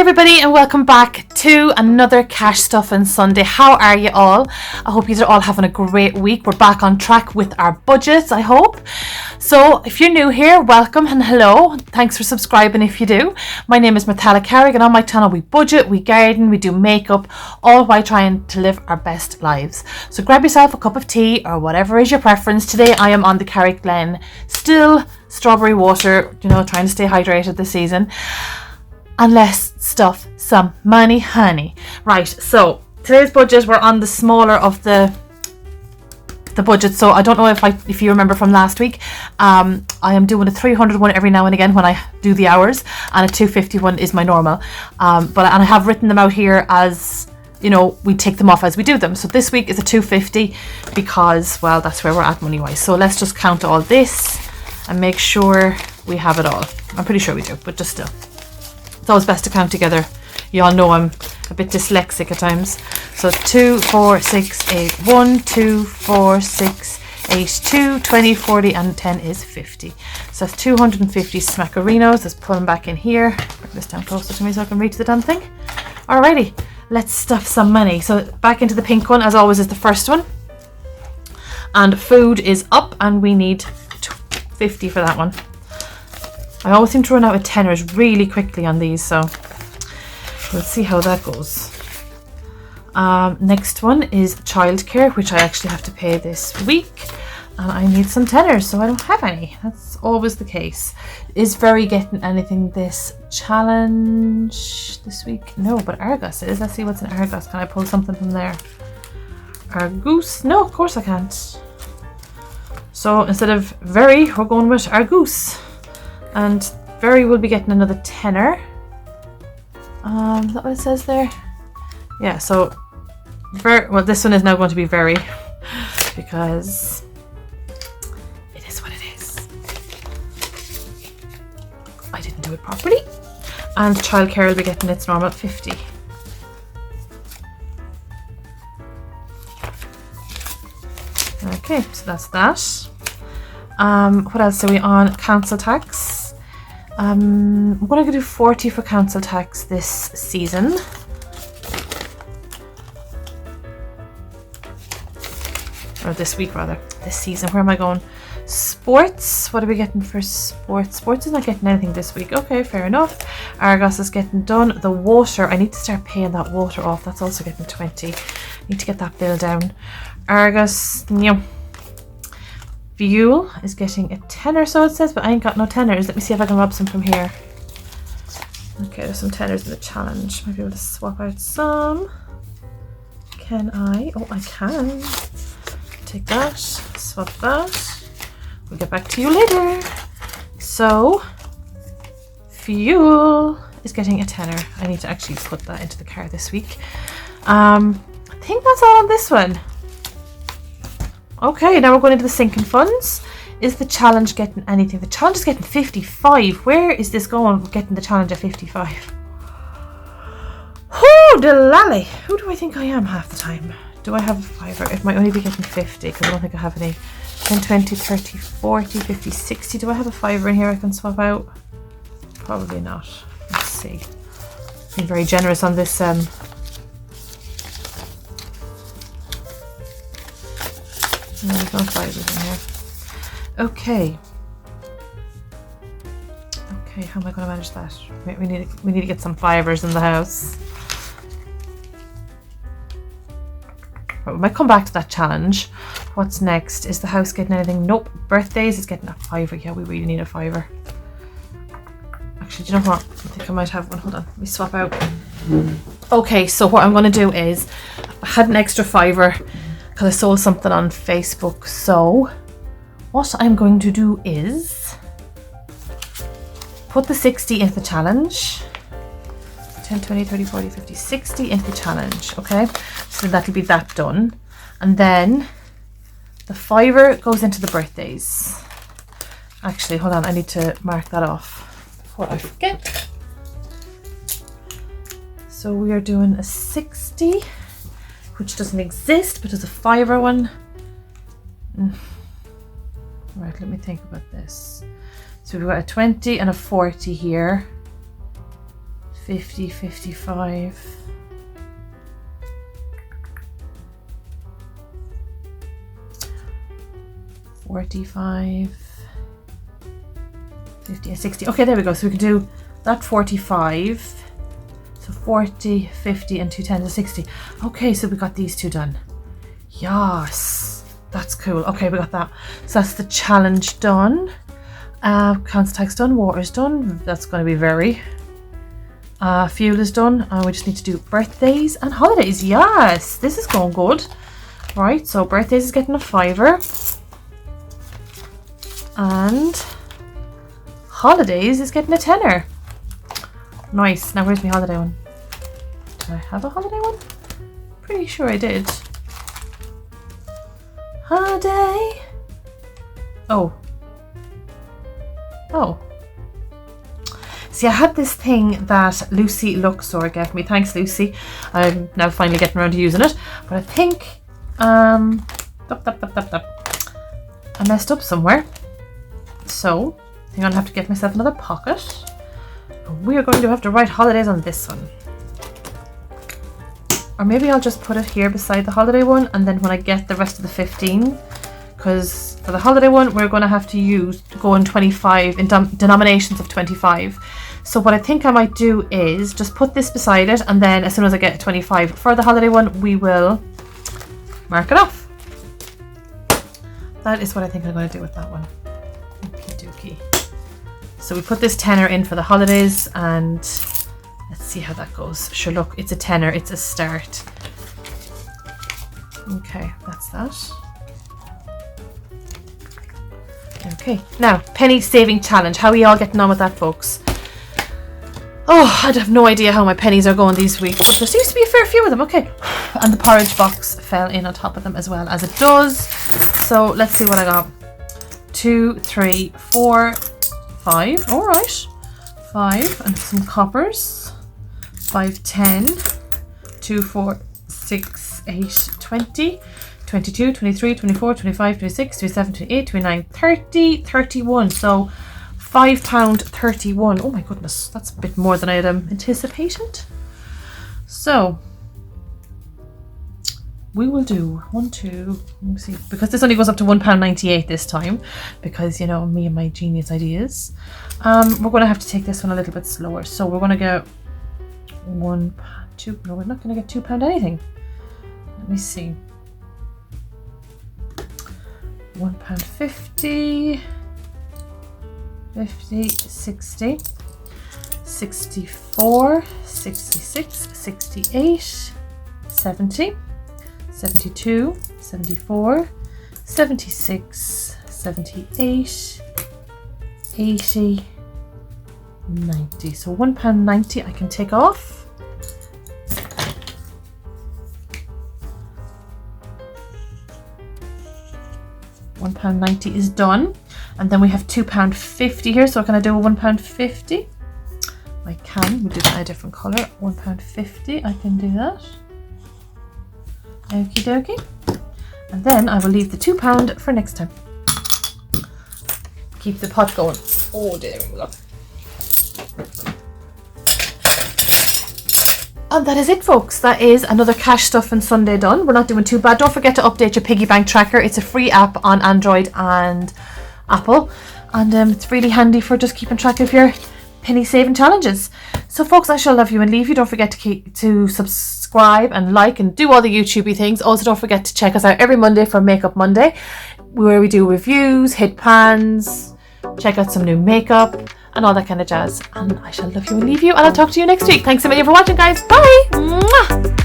everybody, and welcome back to another Cash Stuffing Sunday. How are you all? I hope you're all having a great week. We're back on track with our budgets, I hope. So if you're new here, welcome and hello. Thanks for subscribing if you do. My name is Martella Carrick, and on my channel we budget, we garden, we do makeup, all while trying to live our best lives. So grab yourself a cup of tea or whatever is your preference. Today I am on the Carrick Glen, still strawberry water, trying to stay hydrated this season. And let's stuff some money, honey. Right, so today's budget, we're on the smaller of the budget. So I don't know if you remember from last week, I am doing a 300 one every now and again when I do the hours, and a 250 one is my normal. And I have written them out here as, we take them off as we do them. So this week is a 250 because, well, that's where we're at money wise. So let's just count all this and make sure we have it all. I'm pretty sure we do, but just still. It's always best to count together. You all know I'm a bit dyslexic at times. So 2, 4, 6, 8, 1, 2, 4, 6, 8, 2, 20, 40, and 10 is 50. So that's 250 smackerinos. Let's pull them back in here. Bring this down closer to me so I can reach the damn thing. Alrighty, let's stuff some money. So back into the pink one, as always, is the first one. And food is up, and we need 50 for that one. I always seem to run out of tenors really quickly on these, so we'll see how that goes. Next one is childcare, which I actually have to pay this week, and I need some tenors, so I don't have any. That's always the case. Is Very getting anything this challenge this week? No, but Argos is. Let's see what's in Argos. Can I pull something from there? Argoose? No, of course I can't. So instead of Very, we're going with Argoose. And Very will be getting another tenner. Is that what it says there? Yeah, so this one is now going to be Very because it is what it is. I didn't do it properly. And childcare will be getting its normal 50. Okay, so that's that. What else are we on? Council tax. I'm going to do 40 for council tax this season. Or this week, rather. This season. Where am I going? Sports. What are we getting for sports? Sports is not getting anything this week. Okay, fair enough. Argos is getting done. The water. I need to start paying that water off. That's also getting 20. Need to get that bill down. Argos. No. Fuel is getting a tenner, so it says, but I ain't got no tenors. Let me see if I can rob some from here. Okay, there's some tenors in the challenge. Might be able to swap out some. Can I? Oh, I can. Take that, swap that. We'll get back to you later. So, fuel is getting a tenner. I need to actually put that into the car this week. I think that's all on this one. Okay, now we're going into the sinking funds. Is the challenge getting anything? The challenge is getting 55. Where is this going, getting the challenge at 55? Oh, delally. Who do I think I am half the time? Do I have a fiver? It might only be getting 50 because I don't think I have any. 10, 20, 30, 40, 50, 60. Do I have a fiver in here I can swap out? Probably not. Let's see. Being very generous on this there's no fivers in here. Okay, how am I going to manage that? We need to get some fivers in the house. Right, we might come back to that challenge. What's next? Is the house getting anything? Nope. Birthdays is getting a fiver. Yeah, we really need a fiver. Actually, do you know what? I think I might have one. Hold on. Let me swap out. Okay, so what I'm going to do is, I had an extra fiver because I sold something on Facebook. So what I'm going to do is put the 60 into the challenge. 10, 20, 30, 40, 50, 60 into the challenge. Okay, so that'll be that done. And then the fiver goes into the birthdays. Actually, hold on, I need to mark that off before I forget. So we are doing a 60, which doesn't exist, but there's a fiver one. Right, let me think about this. So we've got a 20 and a 40 here. 50, 55. 45, 50, 60. Okay, there we go. So we can do that 45. So 40, 50, and 2 10 to 60. Okay, so we got these two done. Yes, that's cool. Okay, we got that. So that's the challenge done. Council tax done. Water's done. That's going to be very. Fuel is done. We just need to do birthdays and holidays. Yes, this is going good. Right, so birthdays is getting a £5. And holidays is getting a £10. Nice. Now where's my holiday one? Do I have a holiday one? Pretty sure I did. Holiday. Oh. See, I had this thing that Lucy Luxor gave me. Thanks, Lucy. I'm now finally getting around to using it. But I think I messed up somewhere. So I think I'll have to get myself another pocket. We are going to have to write holidays on this one. Or maybe I'll just put it here beside the holiday one, and then when I get the rest of the 15, because for the holiday one we're going to have to go in 25 in denominations of 25. So what I think I might do is just put this beside it, and then as soon as I get 25 for the holiday one, we will mark it off. That is what I think I'm going to do with that one. Okie dokie. So we put this tenner in for the holidays, and let's see how that goes. Sure, look, it's a tenner, it's a start. Okay, that's that. Okay, now penny saving challenge. How are you all getting on with that, folks? Oh, I have no idea how my pennies are going these weeks. There seems to be a fair few of them. Okay, and the porridge box fell in on top of them as well, as it does. So let's see what I got. 2, 3, 4, 5. All right, 5 and some coppers. 5, 10. 2, 4, 6, 8, 20. 22, 23, 24, 25, 26, 27, 28, 29, 30, 31. So £5.31. Oh my goodness, that's a bit more than I had anticipated. So we will do 1, 2, let me see, because this only goes up to £1.98 this time, because you know me and my genius ideas. We're going to have to take this one a little bit slower. So we're going to go £1, 2. No, we're not going to get £2 anything. Let me see. £1.50, 50, 60, 64, 66, 68, 70, 72, 74, 76, 78, 80, 90. So £1.90 I can take off. £1.90 is done, and then we have £2.50 here. So can I do a £1.50? I can. We'll do that in a different colour. £1.50. I can do that. Okie dokie. And then I will leave the £2 for next time. Keep the pot going. Oh, there we go. And that is it, folks. That is another cash stuff and Sunday done. We're not doing too bad. Don't forget to update your piggy bank tracker. It's a free app on Android and Apple, and it's really handy for just keeping track of your penny saving challenges. So folks, I shall love you and leave you. Don't forget to subscribe and like and do all the YouTubey things. Also, don't forget to check us out every Monday for Makeup Monday, where we do reviews, hit pans, check out some new makeup and all that kind of jazz. And I shall love you and leave you, and I'll talk to you next week. Thanks a million for watching, guys. Bye. Mwah!